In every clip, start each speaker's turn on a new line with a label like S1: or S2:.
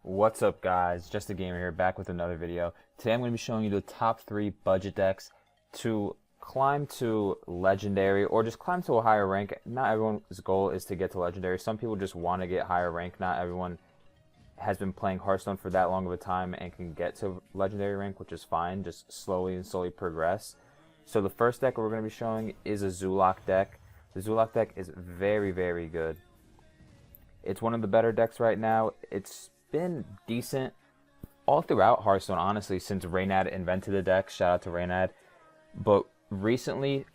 S1: What's up, guys? Just a gamer here, back with another video. Today I'm going to be showing you the top 3 budget decks to climb to legendary, or just climb to a higher rank. Not everyone's goal is to get to legendary. Some people just want to get higher rank. Not everyone has been playing Hearthstone for that long of a time and can get to legendary rank, which is fine. Just slowly progress. So the first deck we're going to be showing is a Zulatech deck. The Zulatech deck is very, very good. It's one of the better decks right now. It's been decent all throughout Hearthstone, honestly, since Reynad invented the deck. Shout out to Reynad. But recently,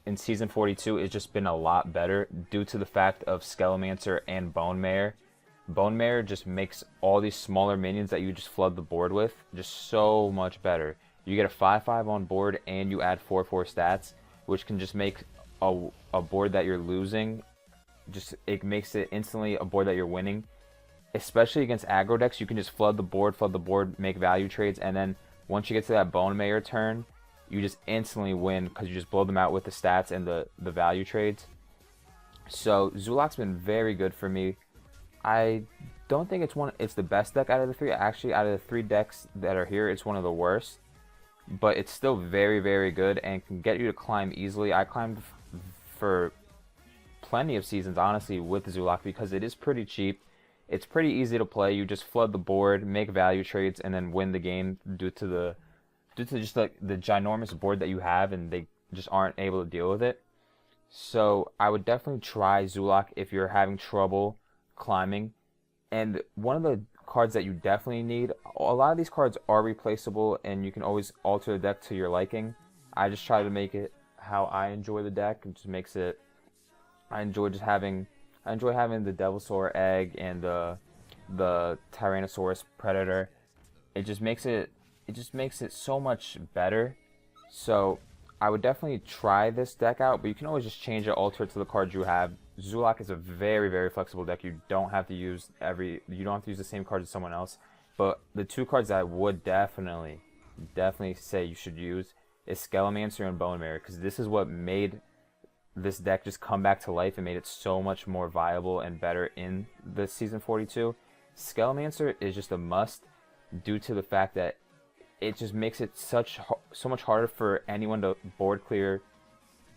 S1: in Season 42, it's just been a lot better due to the fact of Scalemancer and Bone Mare. Bone Mare just makes all these smaller minions that you just flood the board with just so much better. You get a 5/5 on board and you add 4/4 stats, which can just make a board that you're losing, it makes it instantly a board that you're winning. Especially against aggro decks, you can just flood the board, make value trades, and then once you get to that Bone Mare turn, you just instantly win because you just blow them out with the stats and the value trades. So Zulak's been very good for me. I don't think it's the best deck out of the three. Actually, out of the 3 decks that are here, it's one of the worst. But it's still very, very good and can get you to climb easily. I climbed for plenty of seasons, honestly, with Zulak because it is pretty cheap. It's pretty easy to play. You just flood the board, make value trades, and then win the game due to just like the ginormous board that you have, and they just aren't able to deal with it. So I would definitely try Zulak if you're having trouble climbing. And one of the cards that you definitely need, a lot of these cards are replaceable, and you can always alter the deck to your liking. I just try to make it how I enjoy the deck. It just makes it. I enjoy having the Devilsaur Egg and the Tyrannosaurus Predator. It just makes it so much better. So I would definitely try this deck out, but you can always just change it, alter it to the cards you have. Zulak is a very, very flexible deck. You don't have to use the same cards as someone else. But the 2 cards that I would definitely say you should use is Scalemancer and Bone Mare, because this is what made this deck just come back to life and made it so much more viable and better in the Season 42. Scalemancer is just a must due to the fact that it just makes it so much harder for anyone to board clear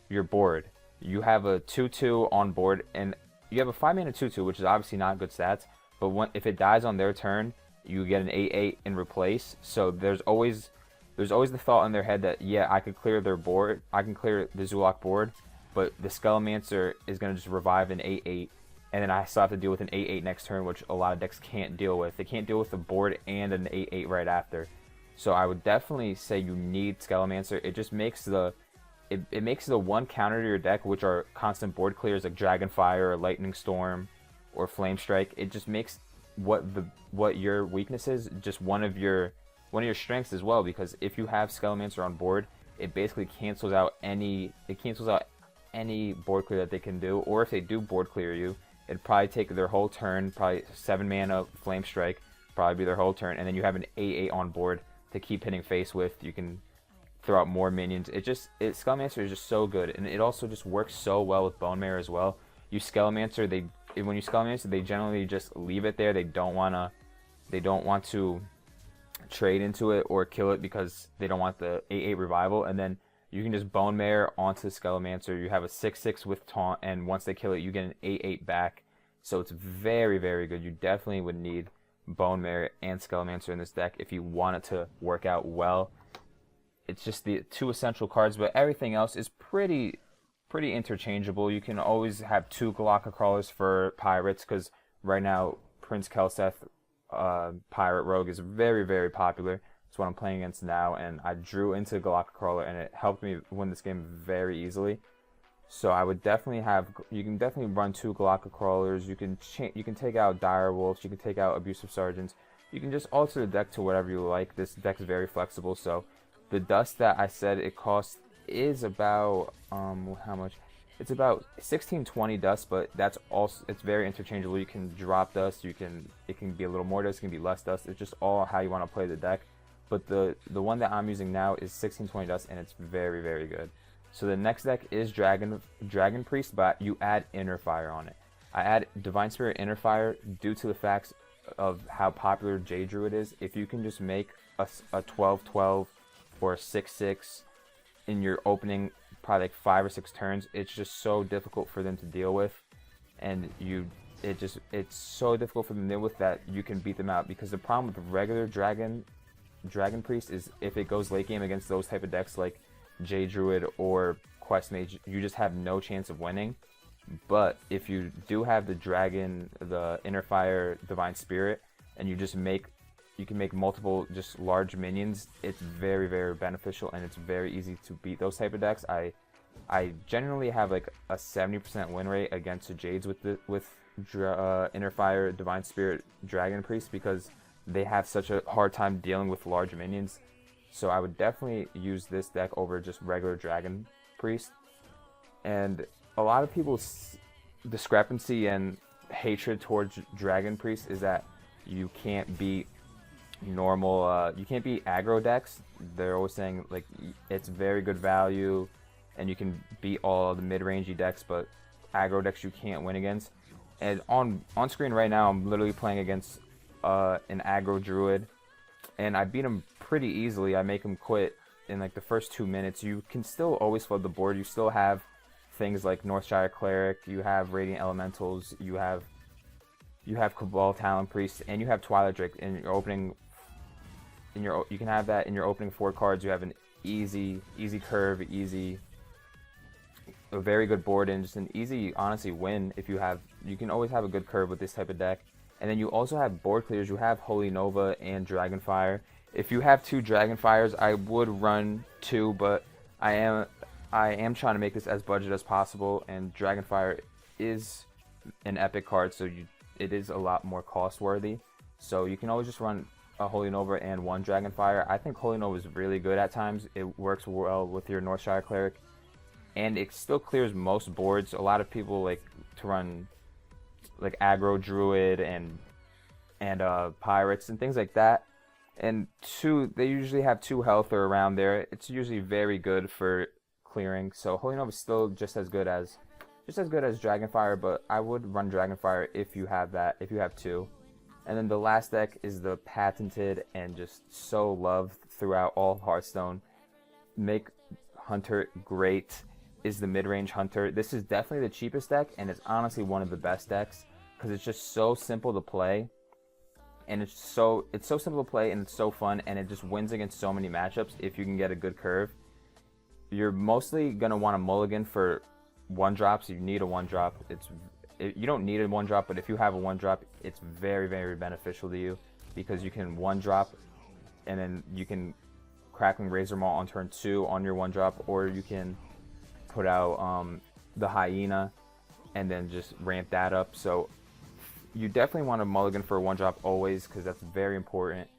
S1: your board. You have a 2/2 on board, and you have a 5-mana 2/2, which is obviously not good stats, but if it dies on their turn, you get an 8/8 in replace. So there's always the thought in their head that, yeah, I could clear their board, I can clear the Zulak board, but the Scalemancer is going to just revive an 8/8, and then I still have to deal with an 8/8 next turn, which a lot of decks can't deal with. They can't deal with the board and an 8/8 right after. So I would definitely say you need Scalemancer. It just makes it makes the one counter to your deck, which are constant board clears like Dragonfire or Lightning Storm or Flame Strike. It just makes what your weakness is just one of your strengths as well, because if you have Scalemancer on board, it basically cancels out any board clear that they can do. Or if they do board clear you, it'd probably take their whole turn, probably 7 mana Flame Strike, probably be their whole turn, and then you have an 8/8 on board to keep hitting face with. You can throw out more minions. Scalemancer is just so good, and it also just works so well with Bone Mare as well. You Scalemancer, when you Scalemancer, they generally just leave it there. They don't want to trade into it or kill it because they don't want the 8/8 revival, and then you can just Bone Mare onto Scalemancer. You have a 6/6 with taunt, and once they kill it, you get an 8/8 back. So it's very, very good. You definitely would need Bone Mare and Scalemancer in this deck if you want it to work out well. It's just the 2 essential cards, but everything else is pretty interchangeable. You can always have 2 Galactic Crawlers for pirates, because right now Prince Kelseth Pirate Rogue is very, very popular. That's what I'm playing against now, and I drew into Galactic Crawler, and it helped me win this game very easily. So I would definitely you can definitely run 2 Galactic Crawlers. You can take out Dire Wolves. You can take out Abusive Sergeants. You can just alter the deck to whatever you like. This deck is very flexible. So the dust that I said it costs is about how much? It's about 16-20 dust, but it's very interchangeable. You can drop dust. It can be a little more dust. It can be less dust. It's just all how you want to play the deck. But the one that I'm using now is 16-20 dust, and it's very, very good. So the next deck is Dragon Priest, but you add Inner Fire on it. I add Divine Spirit Inner Fire due to the fact of how popular Jade Druid is, if you can just make a 12-12 or a 6-6 in your opening probably like 5 or 6 turns, it's just so difficult for them to deal with, and it's so difficult for them to deal with that you can beat them out. Because the problem with regular Dragon Priest is if it goes late game against those type of decks like Jade Druid or Quest Mage, you just have no chance of winning. But if you do have the Inner Fire Divine Spirit, and you can make multiple just large minions, it's very, very beneficial, and it's very easy to beat those type of decks. I generally have like a 70% win rate against the Jades with Inner Fire Divine Spirit Dragon Priest, because they have such a hard time dealing with large minions. So I would definitely use this deck over just regular Dragon Priest. And a lot of people's discrepancy and hatred towards Dragon Priest is that you can't beat you can't beat aggro decks. They're always saying like it's very good value and you can beat all the mid-rangey decks, but aggro decks you can't win against. And on screen right now, I'm literally playing against an aggro druid, and I beat him pretty easily. I make him quit in like the first 2 minutes. You can still always flood the board. You still have things like Northshire Cleric, you have Radiant Elementals, you have Cabal Talon Priest, and you have Twilight Drake in your opening. You can have that in your opening 4 cards. You have an easy curve, a very good board, and just an easy, honestly, win. You can always have a good curve with this type of deck. And then you also have board clears. You have Holy Nova and Dragonfire. If you have 2 Dragonfires, I would run 2, but I am trying to make this as budget as possible, and Dragonfire is an epic card, so it is a lot more cost worthy. So you can always just run a Holy Nova and 1 Dragonfire. I think Holy Nova is really good at times. It works well with your Northshire Cleric, and it still clears most boards. A lot of people like to run like aggro druid and pirates and things like that, and they usually have 2 health or around there. It's usually very good for clearing. So Holy Nova is still just as good as Dragonfire, but I would run Dragonfire if you have 2. And then the last deck is the patented and just so loved throughout all of Hearthstone, make Hunter great, is the Midrange Hunter. This is definitely the cheapest deck, and it's honestly one of the best decks because it's just so simple to play, and it's so simple to play, and it's so fun, and it just wins against so many matchups if you can get a good curve. You're mostly gonna want a mulligan for 1-drops. You need a 1-drop. You don't need a 1-drop, but if you have a 1-drop, it's very, very beneficial to you because you can 1-drop, and then you can Crackling Razor Maul on turn 2 on your 1-drop, or you can put out the Hyena and then just ramp that up. So you definitely want a mulligan for a 1-drop always, because that's very important.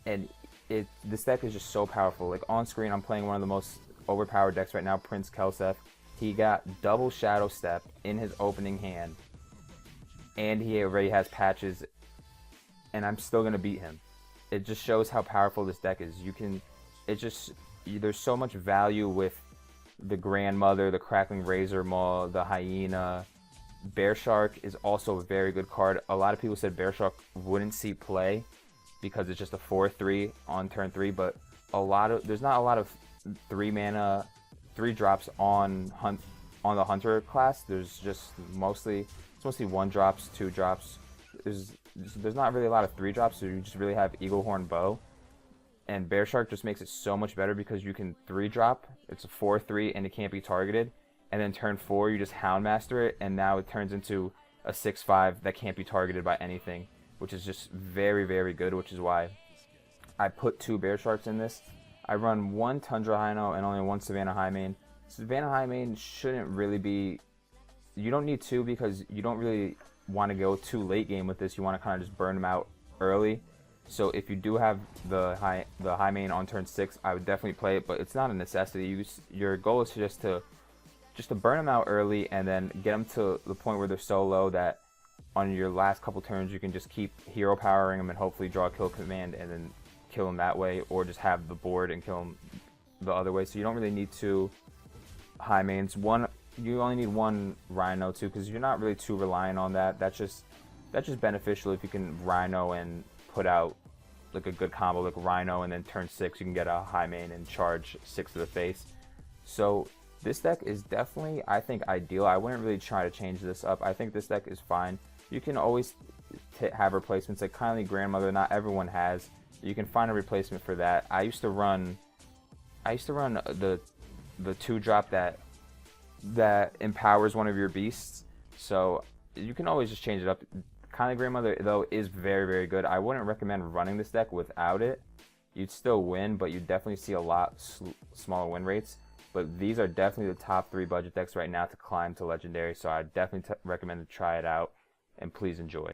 S1: And this deck is just so powerful. Like on screen, I'm playing one of the most overpowered decks right now, Prince Kelseth. He got double Shadow Step in his opening hand, and he already has patches, and I'm still gonna beat him. It just shows how powerful this deck is. There's so much value with the Grandmother, the Crackling Razor Maul, the Hyena. Bear Shark is also a very good card. A lot of people said Bear Shark wouldn't see play because it's just a 4/3 on turn 3, but there's not a lot of 3-mana 3-drops on the Hunter class. There's just mostly 1-drops, 2-drops. There's not really a lot of 3-drops, so you just really have Eaglehorn Bow. And Bear Shark just makes it so much better because you can 3-drop. It's a 4/3 and it can't be targeted. And then turn 4, you just Houndmaster it, and now it turns into a 6/5 that can't be targeted by anything, which is just very, very good, which is why I put 2 Bear Sharks in this. I run 1 Tundra Hino and only 1 Savannah Highmane. Savannah Highmane shouldn't really be... You don't need 2 because you don't really want to go too late game with this. You want to kind of just burn them out early. So if you do have the Highmane on turn 6, I would definitely play it, but it's not a necessity. Your goal is just to burn them out early and then get them to the point where they're so low that on your last couple turns you can just keep hero powering them and hopefully draw a kill command and then kill them that way, or just have the board and kill them the other way. So you don't really need 2 Highmanes. You only need 1 Rhino too, because you're not really too reliant on that. That's that's just beneficial if you can Rhino and put out like a good combo like Rhino, and then turn 6 you can get a high main and charge 6 to the face. So this deck is definitely, I think, ideal. I wouldn't really try to change this up. I think this deck is fine. You can always have replacements like Kindly Grandmother. Not everyone has. You can find a replacement for that. I used to run the 2-drop that empowers one of your beasts. So you can always just change it up. Kindly Grandmother though is very, very good. I wouldn't recommend running this deck without it. You'd still win, but you'd definitely see a lot smaller win rates. But these are definitely the top 3 budget decks right now to climb to Legendary, so I definitely recommend to try it out, and please enjoy.